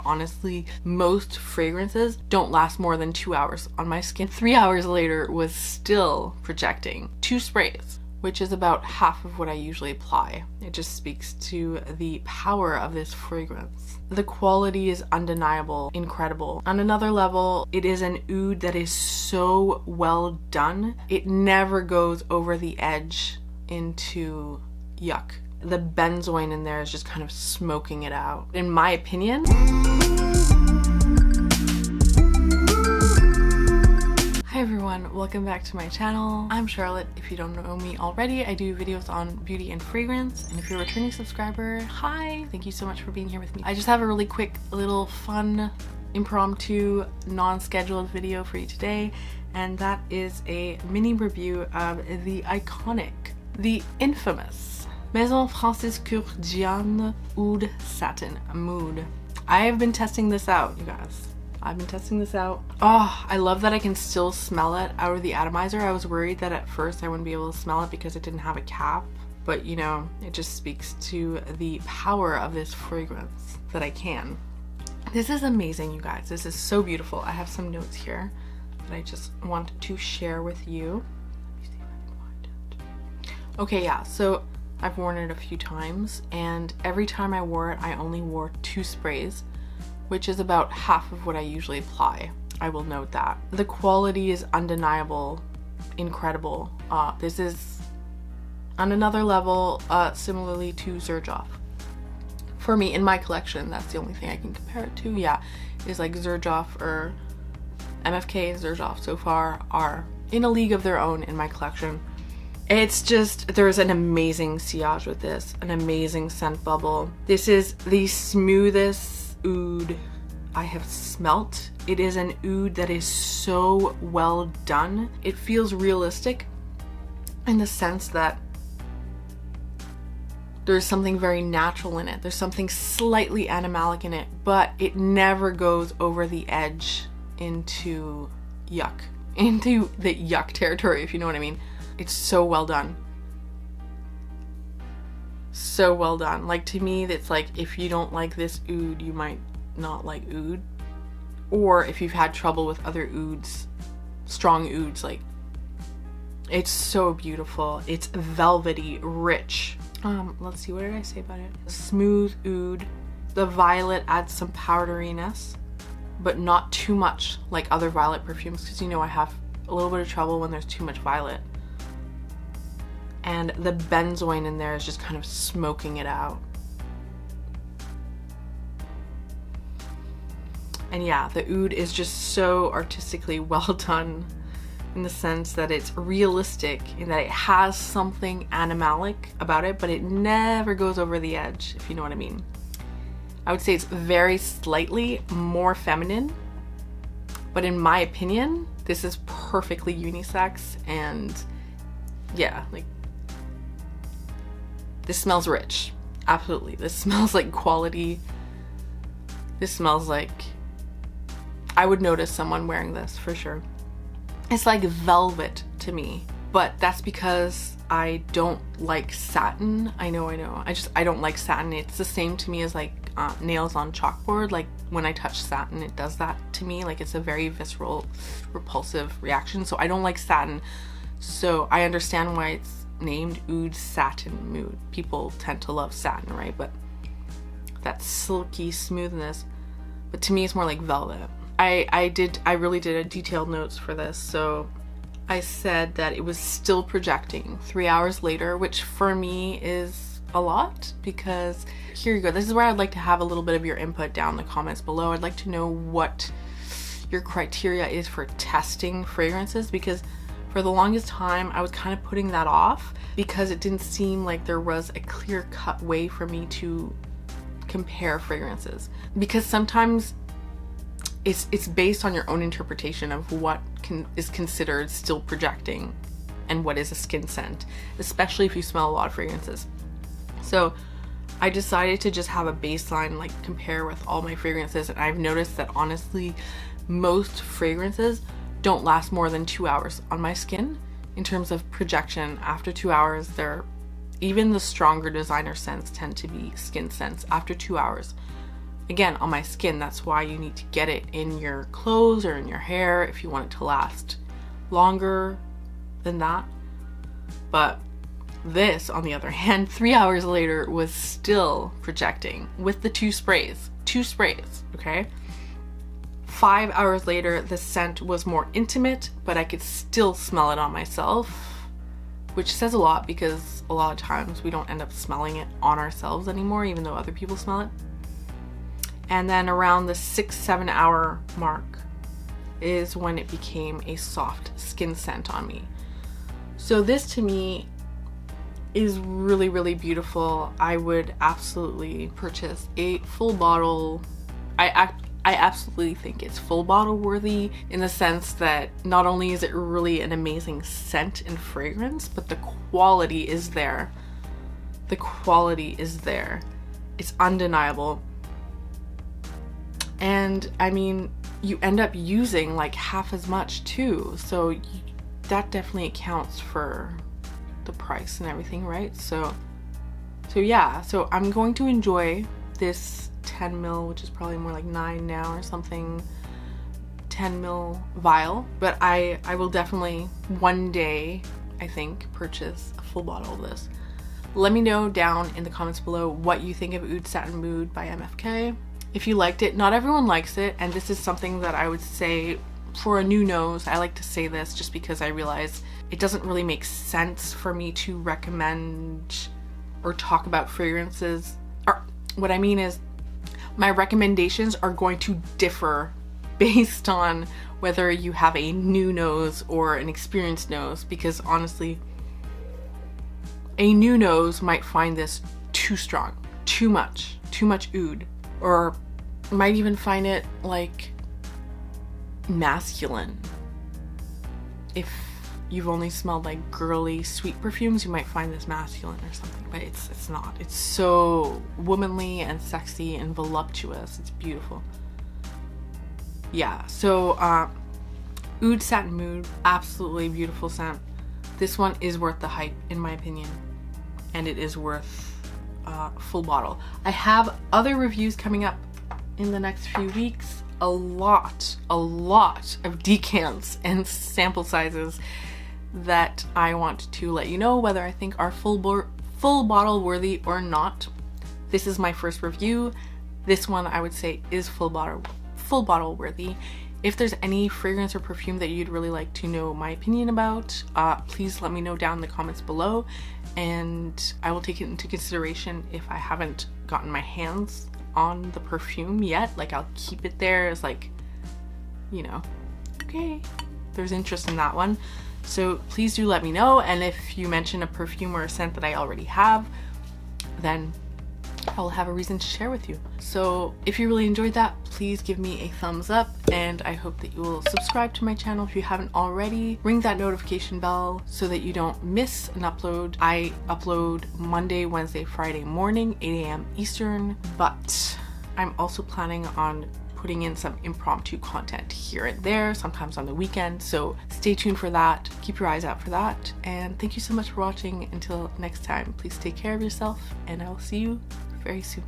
Honestly, most fragrances don't last more than 2 hours on my skin. 3 hours later was still projecting. 2 sprays, which is about half of what I usually apply. It just speaks to the power of this fragrance. The quality is undeniable, incredible. On another level, it is an oud that is so well done. It never goes over the edge into yuck. The benzoin in there is just kind of smoking it out. In my opinion, hi everyone, welcome back to my channel. I'm Charlotte. If you don't know me already, I do videos on beauty and fragrance. And if you're a returning subscriber, hi, thank you so much for being here with me. I just have a really quick little fun, impromptu, non-scheduled video for you today. And that is a mini review of the iconic, the infamous Maison Francis Kurkdjian Oud Satin Mood. I have been testing this out, you guys. I've been testing this out. Oh, I love that I can still smell it out of the atomizer. I was worried that at first I wouldn't be able to smell it because it didn't have a cap. But you know, it just speaks to the power of this fragrance that I can. This is amazing, you guys. This is so beautiful. I have some notes here that I just want to share with you. Let me see if I can find it. Okay, yeah, so I've worn it a few times, and every time I wore it, I only wore 2 sprays, which is about half of what I usually apply. I will note that. The quality is undeniable, incredible. This is on another level, similarly to Xerjoff. For me, in my collection, that's the only thing I can compare it to. Yeah, is like Xerjoff or MFK and Xerjoff so far are in a league of their own in my collection. It's just, there's an amazing sillage with this, an amazing scent bubble. This is the smoothest oud I have smelt. It is an oud that is so well done. It feels realistic in the sense that there's something very natural in it. There's something slightly animalic in it, but it never goes over the edge into yuck, into the yuck territory, if you know what I mean. It's so well done. So well done. Like, to me, it's like, if you don't like this oud, you might not like oud. Or if you've had trouble with other ouds, strong ouds, like, it's so beautiful. It's velvety, rich. Let's see, what did I say about it? Smooth oud. The violet adds some powderiness, but not too much like other violet perfumes, because you know I have a little bit of trouble when there's too much violet. And the benzoin in there is just kind of smoking it out. And yeah, the oud is just so artistically well done in the sense that it's realistic, in that it has something animalic about it, but it never goes over the edge, if you know what I mean. I would say it's very slightly more feminine, but in my opinion, this is perfectly unisex. And yeah, like, this smells rich. Absolutely. This smells like quality. This smells like I would notice someone wearing this for sure. It's like velvet to me, but that's because I don't like satin. I know. I don't like satin. It's the same to me as like nails on chalkboard. Like, when I touch satin, it does that to me. Like, it's a very visceral, repulsive reaction. So I don't like satin. So I understand why it's named Oud Satin Mood. People tend to love satin, right? But that silky smoothness. But to me, it's more like velvet. I really did a detailed notes for this. So I said that it was still projecting 3 hours later, which for me is a lot, because here you go. This is where I'd like to have a little bit of your input down in the comments below. I'd like to know what your criteria is for testing fragrances, because for the longest time, I was kind of putting that off because it didn't seem like there was a clear-cut way for me to compare fragrances. Because sometimes it's based on your own interpretation of what is considered still projecting and what is a skin scent, especially if you smell a lot of fragrances. So I decided to just have a baseline, like, compare with all my fragrances, and I've noticed that honestly, most fragrances don't last more than 2 hours on my skin in terms of projection. After 2 hours, even the stronger designer scents tend to be skin scents after 2 hours. again, on my skin. That's why you need to get it in your clothes or in your hair if you want it to last longer than that. But this, on the other hand, 3 hours later was still projecting with the two sprays, okay? 5 hours later, the scent was more intimate, but I could still smell it on myself, which says a lot because a lot of times we don't end up smelling it on ourselves anymore, even though other people smell it. And then around the 6-7 hour mark is when it became a soft skin scent on me. So this to me is really, really beautiful. I would absolutely purchase a full bottle. I absolutely think it's full bottle worthy, in the sense that not only is it really an amazing scent and fragrance, but the quality is there. The quality is there. It's undeniable. And I mean, you end up using like half as much too. So that definitely accounts for the price and everything, right? So yeah, so I'm going to enjoy this 10 ml, which is probably more like 9 now or something, 10 ml vial. But I will definitely one day, I think, purchase a full bottle of this. Let me know down in the comments below what you think of Oud Satin Mood by MFK. If you liked it. Not everyone likes it, and this is something that I would say for a new nose. I like to say this just because I realize it doesn't really make sense for me to recommend or talk about fragrances. Or what I mean is, my recommendations are going to differ based on whether you have a new nose or an experienced nose, because honestly, a new nose might find this too strong, too much oud, or might even find it like masculine. If you've only smelled like girly sweet perfumes, you might find this masculine or something, but it's not. It's so womanly and sexy and voluptuous. It's beautiful. Yeah, so Oud Satin Mood, absolutely beautiful scent. This one is worth the hype in my opinion, and it is worth full bottle. I have other reviews coming up in the next few weeks. A lot of decants and sample sizes that I want to let you know whether I think are full bottle worthy or not. This is my first review. This one I would say is full bottle worthy. If there's any fragrance or perfume that you'd really like to know my opinion about, please let me know down in the comments below, and I will take it into consideration if I haven't gotten my hands on the perfume yet. Like, I'll keep it there as like, you know, okay, there's interest in that one. So please do let me know, and if you mention a perfume or a scent that I already have, then I will have a reason to share with you. So if you really enjoyed that, please give me a thumbs up, and I hope that you will subscribe to my channel if you haven't already. Ring that notification bell so that you don't miss an upload. I upload Monday, Wednesday, Friday morning, 8 a.m. Eastern, but I'm also planning on putting in some impromptu content here and there, sometimes on the weekend, so stay tuned for that. Keep your eyes out for that, and thank you so much for watching. Until next time, please take care of yourself, and I will see you very soon.